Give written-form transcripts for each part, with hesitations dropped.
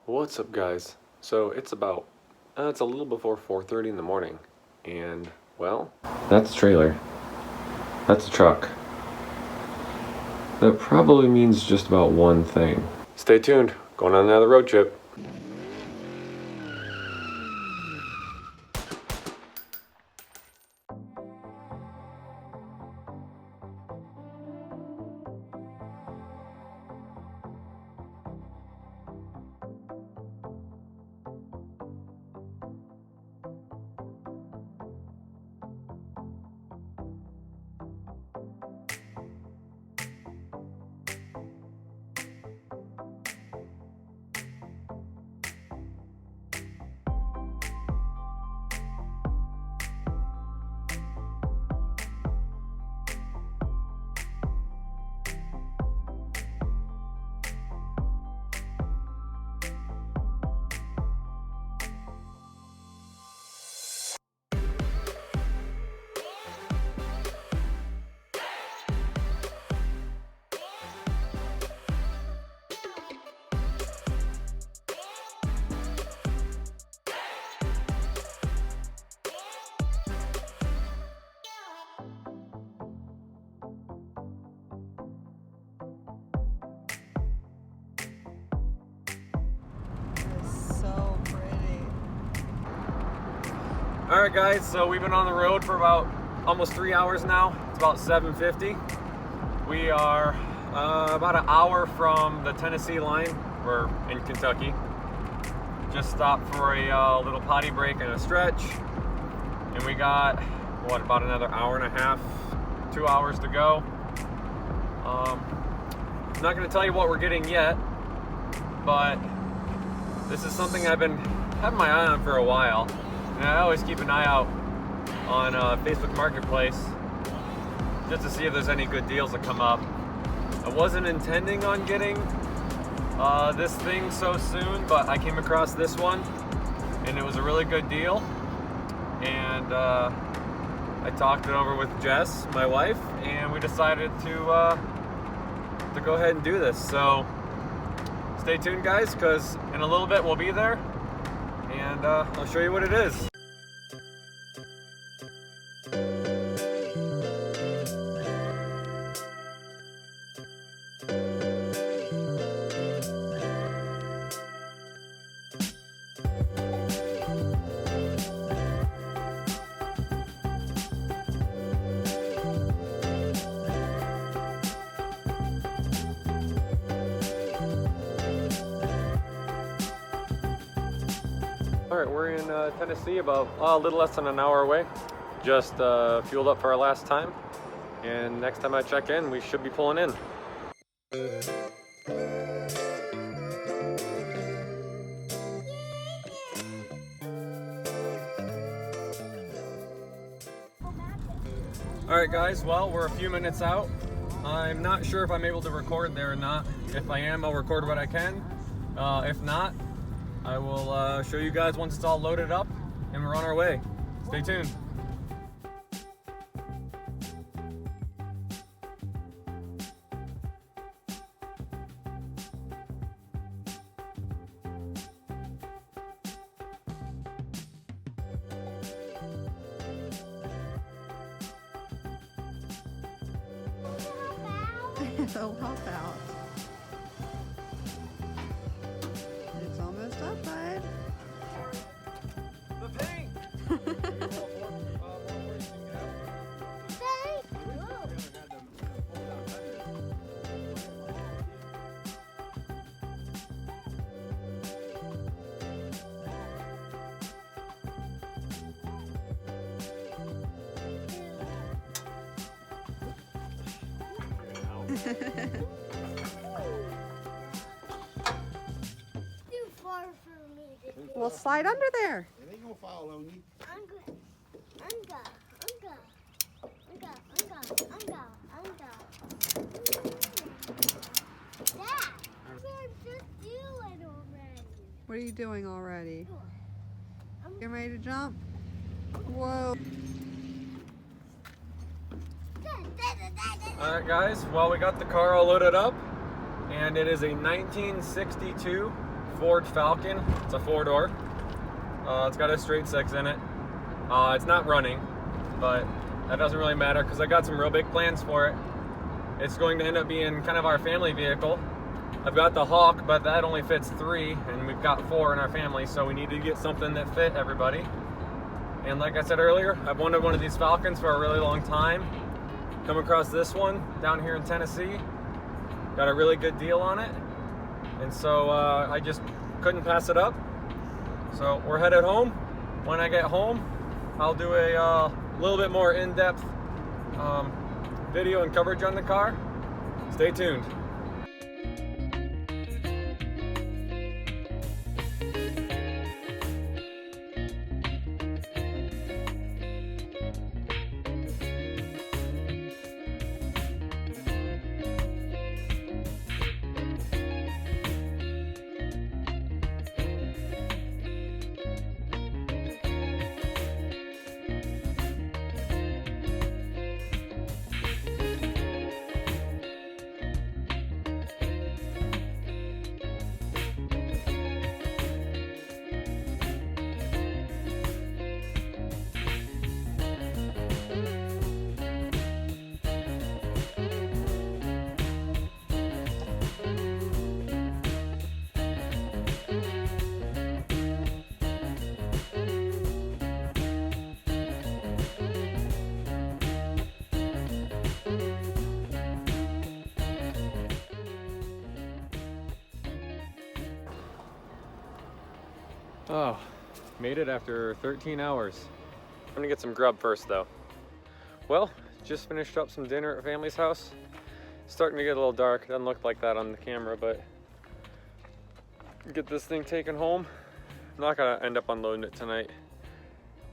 What's up, guys? So it's a little before 4:30 in the morning, and well, that's a trailer. That's a truck. That probably means just about one thing. Stay tuned. Going on another road trip. Alright guys, so we've been on the road for about almost 3 hours now. It's about 7:50. We are about an hour from the Tennessee line. We're in Kentucky. Just stopped for a little potty break and a stretch. And we got, about another hour and a half, 2 hours to go. I'm not going to tell you what we're getting yet, but this is something I've been having my eye on for a while. And I always keep an eye out on Facebook Marketplace just to see if there's any good deals that come up. I wasn't intending on getting this thing so soon, but I came across this one and it was a really good deal. And I talked it over with Jess, my wife, and we decided to go ahead and do this. So stay tuned, guys, because in a little bit we'll be there. And I'll show you what it is. Alright, we're in Tennessee, about a little less than an hour away. Just fueled up for our last time, and next time I check in, we should be pulling in. Alright guys, well, we're a few minutes out. I'm not sure if I'm able to record there or not. If I am, I'll record what I can. If not, I will show you guys once it's all loaded up and we're on our way. Stay tuned. So help out. It's almost up, bud. The paint! Too far for me to do. We'll slide under there. It ain't gonna fall on you. I'm good. Dad, I'm just doing already. What are you doing already? Getting ready to jump? Whoa. Alright guys, well, we got the car all loaded up, and it is a 1962 Ford Falcon. It's a 4-door. It's got a straight 6 in it. It's not running, but that doesn't really matter because I got some real big plans for it. It's going to end up being kind of our family vehicle. I've got the Hawk, but that only fits 3, and we've got 4 in our family, so we need to get something that fit everybody. And like I said earlier, I've wanted one of these Falcons for a really long time. Come across this one down here in Tennessee. Got a really good deal on it. And so I just couldn't pass it up. So we're headed home. When I get home, I'll do a little bit more in-depth video and coverage on the car. Stay tuned. Oh, made it after 13 hours. I'm gonna get some grub first though. Well, just finished up some dinner at family's house. Starting to get a little dark. It doesn't look like that on the camera, but get this thing taken home. I'm not gonna end up unloading it tonight.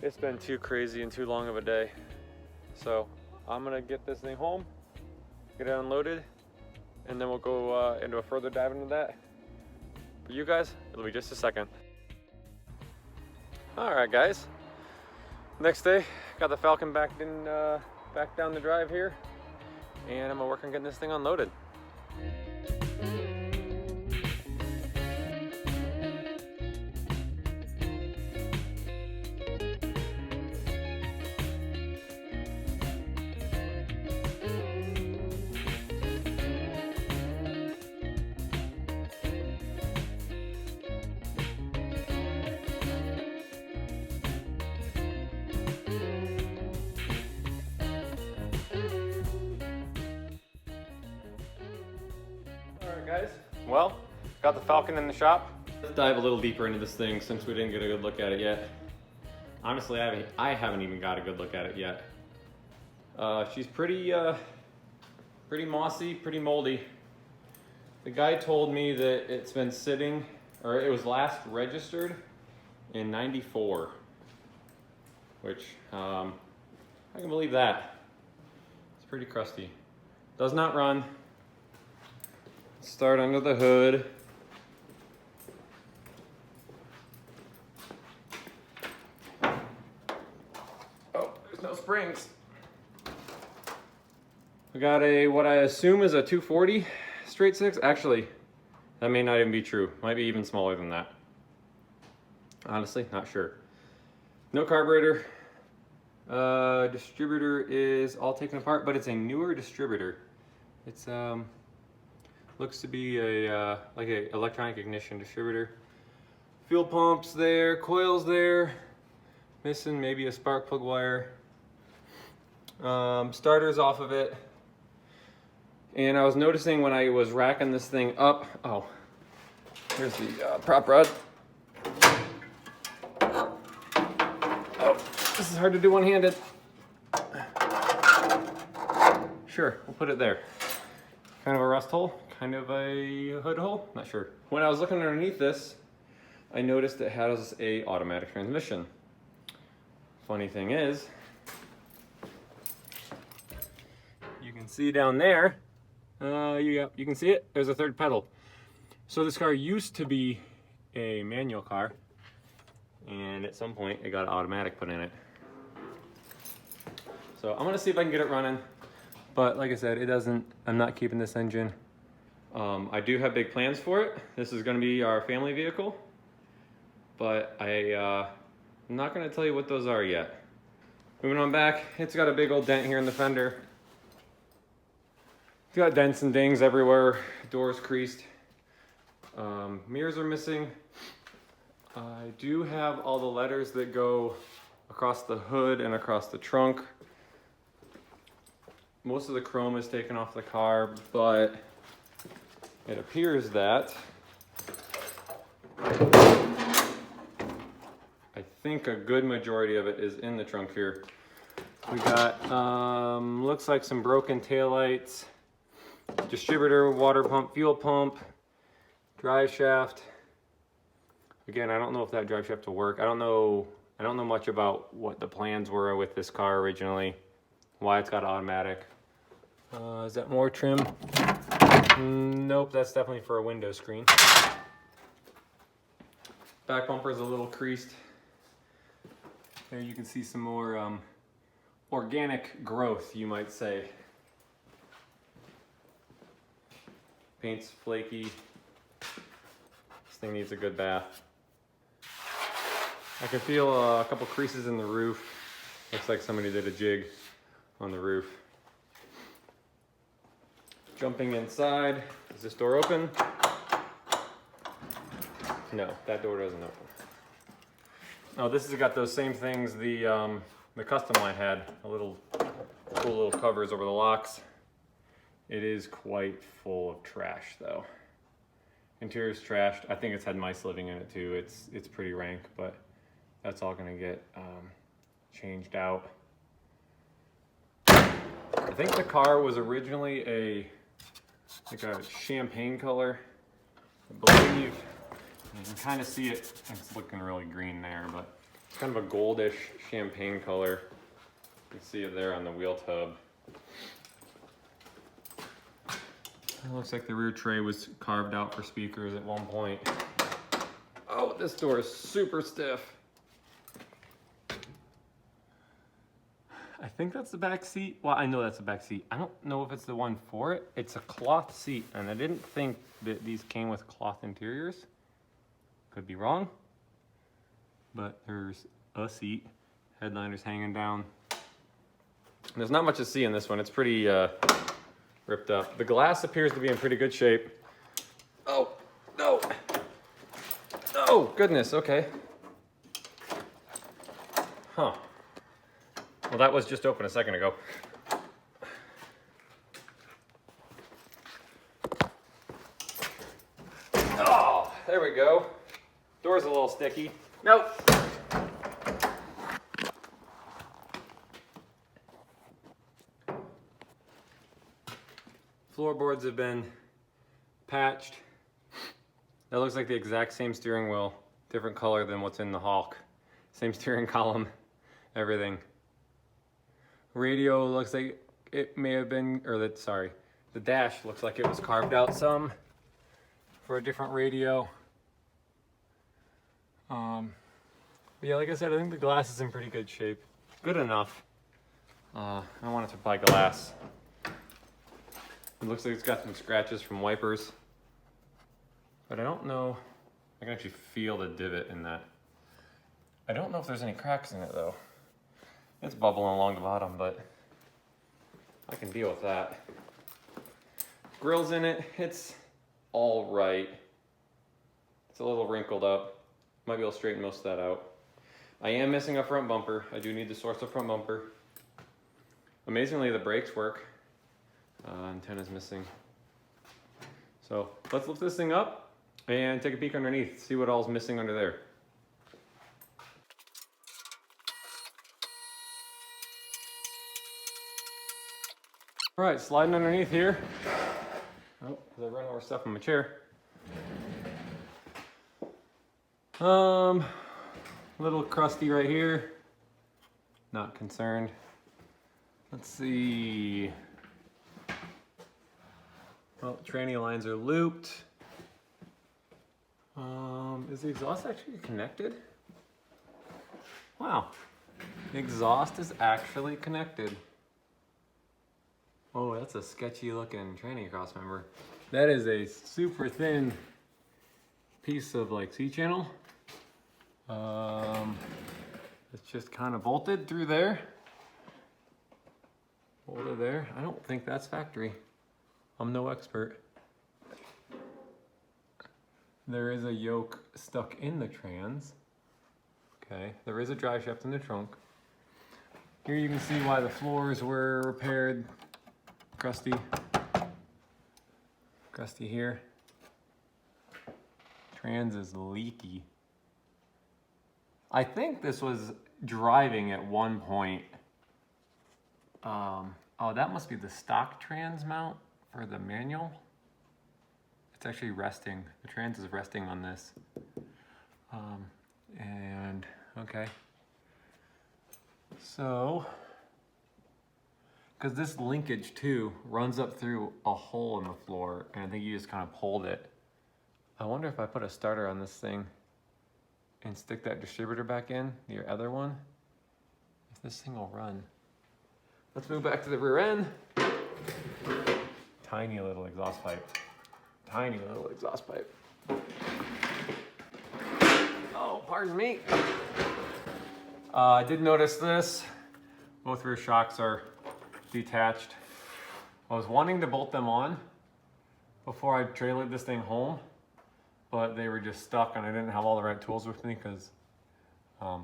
It's been too crazy and too long of a day. So I'm gonna get this thing home, get it unloaded, and then we'll go into a further dive into that. For you guys, it'll be just a second. All right, guys. Next day, got the Falcon back down the drive here, and I'm gonna work on getting this thing unloaded. Guys, well, got the Falcon in the shop. Let's dive a little deeper into this thing since we didn't get a good look at it yet. Honestly, I haven't even got a good look at it yet. She's pretty mossy, pretty moldy. The guy told me that it's been sitting, or it was last registered in '94, which I can believe that. It's pretty crusty. Does not run. Start under the hood. Oh, there's no springs. We got a, what I assume is a 240 straight 6. Actually, that may not even be true. Might be even smaller than that. Honestly, not sure. No carburetor. Distributor is all taken apart, but it's a newer distributor. It's looks to be a like a electronic ignition distributor. Fuel pumps there, coils there. Missing maybe a spark plug wire. Starters off of it. And I was noticing when I was racking this thing up. Oh, here's the prop rod. Oh, this is hard to do one-handed. Sure, we'll put it there. Kind of a rust hole. Kind of a hood hole, not sure. When I was looking underneath this, I noticed it has a automatic transmission. Funny thing is, you can see down there, you can see it, there's a third pedal. So this car used to be a manual car, and at some point it got automatic put in it. So I'm gonna see if I can get it running, but like I said, it doesn't, I'm not keeping this engine I do have big plans for it. This is gonna be our family vehicle, but I'm not gonna tell you what those are yet. Moving on back, it's got a big old dent here in the fender. It's got dents and dings everywhere, doors creased. Mirrors are missing. I do have all the letters that go across the hood and across the trunk. Most of the chrome is taken off the car, but it appears that I think a good majority of it is in the trunk here. We got, looks like some broken taillights, distributor, water pump, fuel pump, drive shaft. Again, I don't know if that drive shaft will work. I don't know much about what the plans were with this car originally, why it's got automatic. Is that more trim? Nope, that's definitely for a window screen. Back bumper is a little creased. There you can see some more organic growth, you might say. Paint's flaky. This thing needs a good bath. I can feel a couple creases in the roof. Looks like somebody did a jig on the roof. Jumping inside, is this door open? No, that door doesn't open. Oh, this has got those same things the custom line had, cool little covers over the locks. It is quite full of trash though. Interior's trashed. I think it's had mice living in it too. It's pretty rank, but that's all gonna get changed out. I think the car was originally like a champagne color. I believe you can kind of see it. It's looking really green there, but it's kind of a goldish champagne color. You can see it there on the wheel tub. It looks like the rear tray was carved out for speakers at one point. Oh, this door is super stiff. I think that's the back seat. Well, I know that's the back seat. I don't know if it's the one for it. It's a cloth seat, and I didn't think that these came with cloth interiors. Could be wrong, but there's a seat. Headliner's hanging down. There's not much to see in this one. It's pretty ripped up. The glass appears to be in pretty good shape. Oh, no. Oh, goodness, okay. Huh. Well, that was just open a second ago. Oh, there we go. Door's a little sticky. Nope. Floorboards have been patched. That looks like the exact same steering wheel, different color than what's in the Hawk. Same steering column, everything. Radio looks like it may have been, the dash looks like it was carved out some for a different radio. Yeah, like I said, I think the glass is in pretty good shape. Good enough. I wanted to buy glass. It looks like it's got some scratches from wipers, but I don't know. I can actually feel the divot in that. I don't know if there's any cracks in it though. It's bubbling along the bottom, but I can deal with that. Grill's in it, it's all right. It's a little wrinkled up. Might be able to straighten most of that out. I am missing a front bumper. I do need to source a front bumper. Amazingly, the brakes work. Antenna's missing. So let's lift this thing up and take a peek underneath, see what all's missing under there. All right, sliding underneath here. Oh, because I run over stuff in my chair. Little crusty right here. Not concerned. Let's see. Well, tranny lines are looped. Is the exhaust actually connected? Wow. The exhaust is actually connected. Oh, that's a sketchy looking tranny cross member. That is a super thin piece of like C-channel. It's just kind of bolted through there. Bolted there. I don't think that's factory. I'm no expert. There is a yoke stuck in the trans. Okay, there is a drive shaft in the trunk. Here you can see why the floors were repaired. Crusty. Crusty here. Trans is leaky. I think this was driving at one point. Oh, that must be the stock trans mount for the manual. It's actually resting. The trans is resting on this. And okay. So, because this linkage too runs up through a hole in the floor, and I think you just kind of pulled it. I wonder if I put a starter on this thing and stick that distributor back in, the other one, if this thing will run. Let's move back to the rear end. Tiny little exhaust pipe. Tiny little exhaust pipe. Oh, pardon me. I did notice this. Both rear shocks are detached. I was wanting to bolt them on before I trailered this thing home, but they were just stuck and I didn't have all the right tools with me because I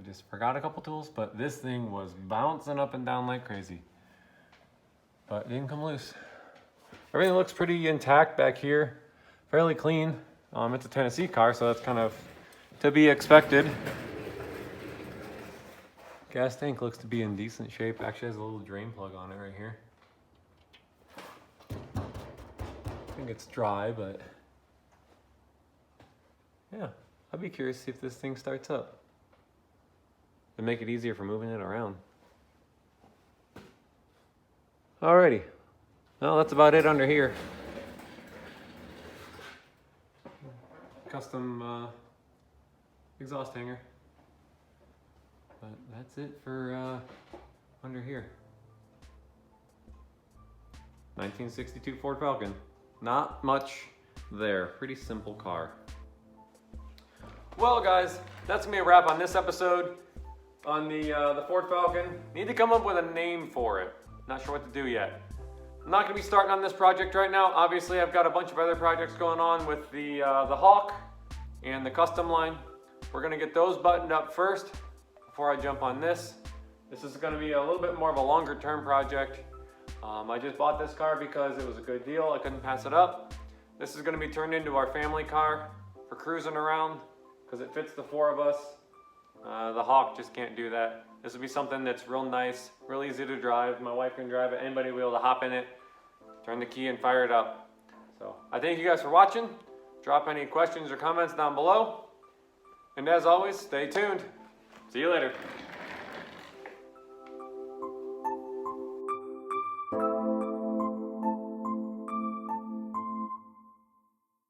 just forgot a couple tools, but this thing was bouncing up and down like crazy. But it didn't come loose. Everything looks pretty intact back here, fairly clean. It's a Tennessee car, so that's kind of to be expected. Gas tank looks to be in decent shape. Actually has a little drain plug on it right here. I think it's dry, but yeah, I'd be curious to see if this thing starts up to make it easier for moving it around. Alrighty, well, that's about it under here. Custom exhaust hanger. But that's it for under here. 1962 Ford Falcon. Not much there. Pretty simple car. Well, guys, that's gonna be a wrap on this episode on the Ford Falcon. Need to come up with a name for it. Not sure what to do yet. I'm not gonna be starting on this project right now. Obviously, I've got a bunch of other projects going on with the Hawk and the custom line. We're gonna get those buttoned up first before I jump on this. This is gonna be a little bit more of a longer term project. I just bought this car because it was a good deal. I couldn't pass it up. This is gonna be turned into our family car for cruising around because it fits the four of us. The Hawk just can't do that. This will be something that's real nice, real easy to drive. My wife can drive it. Anybody will be able to hop in it, turn the key and fire it up. So I thank you guys for watching. Drop any questions or comments down below. And as always, stay tuned. See you later.